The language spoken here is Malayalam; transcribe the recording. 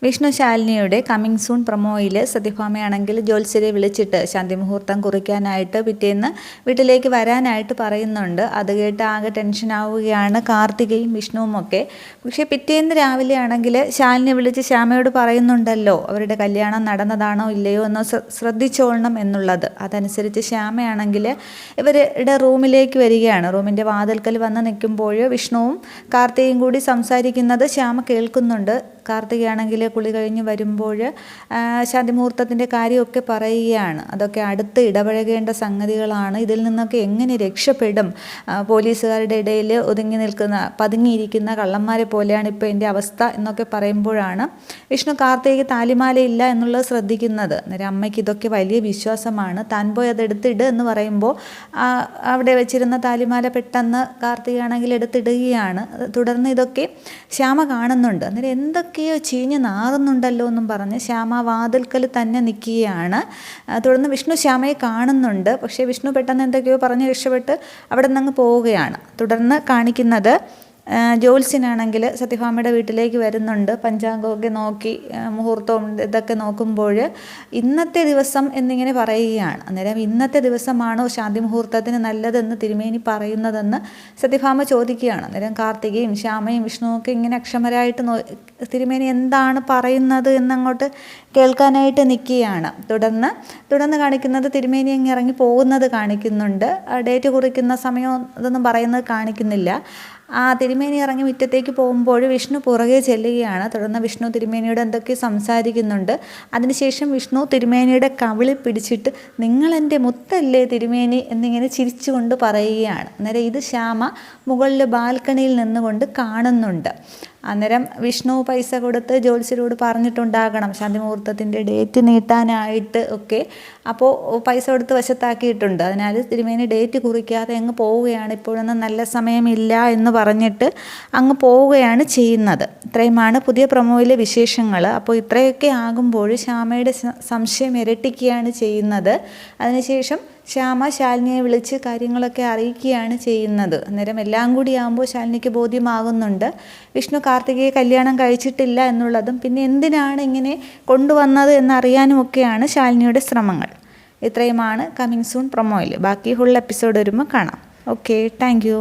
വിഷ്ണു ശാലിനിയുടെ കമ്മിങ് സൂൺ പ്രൊമോയിൽ സത്യഭാമയാണെങ്കിൽ ജ്യോത്സ്യരെ വിളിച്ചിട്ട് ശാന്തിമുഹൂർത്തം കുറിക്കാനായിട്ട് പിറ്റേന്ന് വീട്ടിലേക്ക് വരാനായിട്ട് പറയുന്നുണ്ട്. അത് കേട്ട് ആകെ ടെൻഷൻ ആവുകയാണ് കാർത്തികയും വിഷ്ണുവും ഒക്കെ. പക്ഷേ പിറ്റേന്ന് രാവിലെ ആണെങ്കിൽ ശാലിനി വിളിച്ച് ശ്യാമയോട് പറയുന്നുണ്ടല്ലോ അവരുടെ കല്യാണം നടന്നതാണോ ഇല്ലയോ എന്ന് ശ്രദ്ധിച്ചോളണം എന്നുള്ളത്. അതനുസരിച്ച് ശ്യാമയാണെങ്കിൽ ഇവരുടെ റൂമിലേക്ക് വരികയാണ്. റൂമിൻ്റെ വാതിൽക്കൽ വന്ന് നിൽക്കുമ്പോൾ വിഷ്ണുവും കാർത്തികയും കൂടി സംസാരിക്കുന്നത് ശ്യാമ കേൾക്കുന്നുണ്ട്. കാർത്തികയാണെങ്കിൽ കുളി കഴിഞ്ഞ് വരുമ്പോൾ ശാന്തിമുഹൂർത്തത്തിൻ്റെ കാര്യമൊക്കെ പറയുകയാണ്. അതൊക്കെ അടുത്ത് ഇടപഴകേണ്ട സംഗതികളാണ്. ഇതിൽ നിന്നൊക്കെ എങ്ങനെ രക്ഷപ്പെടും? പോലീസുകാരുടെ ഇടയിൽ പതുങ്ങിയിരിക്കുന്ന കള്ളന്മാരെ പോലെയാണ് ഇപ്പോൾ എൻ്റെ അവസ്ഥ എന്നൊക്കെ പറയുമ്പോഴാണ് വിഷ്ണു കാർത്തികയ്ക്ക് താലിമാലയില്ല എന്നുള്ളത് ശ്രദ്ധിക്കുന്നത്. അന്നേരം അമ്മയ്ക്ക് ഇതൊക്കെ വലിയ വിശ്വാസമാണ്. താൻ പോയി അതെടുത്തിട് എന്ന് പറയുമ്പോൾ അവിടെ വെച്ചിരുന്ന താലിമാല പെട്ടെന്ന് കാർത്തികയാണെങ്കിൽ എടുത്തിടുകയാണ്. തുടർന്ന് ഇതൊക്കെ ശ്യാമ കാണുന്നുണ്ട്. അന്നേരം എന്തൊക്കെയോ ചീഞ്ഞ് നാറുന്നുണ്ടല്ലോ എന്നും പറഞ്ഞ് ശ്യാമ വാതിൽക്കൽ തന്നെ നിൽക്കുകയാണ്. തുടർന്ന് വിഷ്ണു ശ്യാമയെ കാണുന്നുണ്ട്. പക്ഷേ വിഷ്ണു പെട്ടെന്ന് എന്തൊക്കെയോ പറഞ്ഞ് രക്ഷപ്പെട്ട് അവിടെ നിന്ന് അങ്ങ് പോവുകയാണ്. തുടർന്ന് കാണിക്കുന്നത് ജ്യോത്സ്യനാണെങ്കിൽ സത്യഭാമയുടെ വീട്ടിലേക്ക് വരുന്നുണ്ട്. പഞ്ചാംഗമൊക്കെ നോക്കി മുഹൂർത്തവും ഇതൊക്കെ നോക്കുമ്പോൾ ഇന്നത്തെ ദിവസം എന്നിങ്ങനെ പറയുകയാണ്. അന്നേരം ഇന്നത്തെ ദിവസമാണോ ശാന്തി മുഹൂർത്തത്തിന് നല്ലതെന്ന് തിരുമേനി പറയുന്നതെന്ന് സത്യഭാമ ചോദിക്കുകയാണ്. അന്നേരം കാർത്തികയും ശ്യാമയും വിഷ്ണുവൊക്കെ ഇങ്ങനെ അക്ഷമരായിട്ട് തിരുമേനി എന്താണ് പറയുന്നത് എന്നങ്ങോട്ട് കേൾക്കാനായിട്ട് നിൽക്കുകയാണ്. തുടർന്ന് കാണിക്കുന്നത് തിരുമേനി അങ്ങ് ഇറങ്ങി പോകുന്നത് കാണിക്കുന്നുണ്ട്. ഡേറ്റ് കുറിക്കുന്ന സമയം ഇതൊന്നും പറയുന്നത് കാണിക്കുന്നില്ല. തിരുമേനി ഇറങ്ങി മുറ്റത്തേക്ക് പോകുമ്പോൾ വിഷ്ണു പുറകെ ചെല്ലുകയാണ്. തുടർന്ന് വിഷ്ണു തിരുമേനിയോട് എന്തൊക്കെ സംസാരിക്കുന്നുണ്ട്. അതിനുശേഷം വിഷ്ണു തിരുമേനിയുടെ കവിളിൽ പിടിച്ചിട്ട് നിങ്ങളെൻ്റെ മുത്തല്ലേ തിരുമേനി എന്നിങ്ങനെ ചിരിച്ചുകൊണ്ട് പറയുകയാണ്. അന്നേരം ഇത് ശ്യാമ മുകളിൽ ബാൽക്കണിയിൽ നിന്നുകൊണ്ട് കാണുന്നുണ്ട്. അന്നേരം വിഷ്ണു പൈസ കൊടുത്ത് ജ്യോത്സ്യരോട് പറഞ്ഞിട്ടുണ്ടാകണം ശാന്തി മുഹൂർത്തത്തിൻ്റെ ഡേറ്റ് നീട്ടാനായിട്ട് ഒക്കെ. അപ്പോൾ പൈസ കൊടുത്ത് വശത്താക്കിയിട്ടുണ്ട്. അതിനാൽ തിരുമേനി ഡേറ്റ് കുറിക്കാതെ അങ്ങ് പോവുകയാണ്. ഇപ്പോഴൊന്നും നല്ല സമയമില്ല എന്ന് പറഞ്ഞിട്ട് അങ്ങ് പോവുകയാണ് ചെയ്യുന്നത്. ഇത്രയുമാണ് പുതിയ പ്രൊമോയിലെ വിശേഷങ്ങൾ. അപ്പോൾ ഇത്രയൊക്കെ ആകുമ്പോൾ ശ്യാമയുടെ സംശയം ഇരട്ടിക്കുകയാണ് ചെയ്യുന്നത്. അതിനുശേഷം ശ്യാമ ശാലിനിയെ വിളിച്ച് കാര്യങ്ങളൊക്കെ അറിയിക്കുകയാണ് ചെയ്യുന്നത്. അന്നേരം എല്ലാം കൂടി ആകുമ്പോൾ ശാലിനിക്ക് ബോധ്യമാകുന്നുണ്ട് വിഷ്ണു കാർത്തികയെ കല്യാണം കഴിച്ചിട്ടില്ല എന്നുള്ളതും പിന്നെ എന്തിനാണ് ഇങ്ങനെ കൊണ്ടുവന്നത് എന്നറിയാനുമൊക്കെയാണ് ശാലിനിയുടെ ശ്രമങ്ങൾ. ഇത്രയുമാണ് കമ്മിങ് സൂൺ പ്രൊമോയിൽ. ബാക്കി ഫുൾ എപ്പിസോഡ് വരുമ്പോൾ കാണാം. Okay, thank you.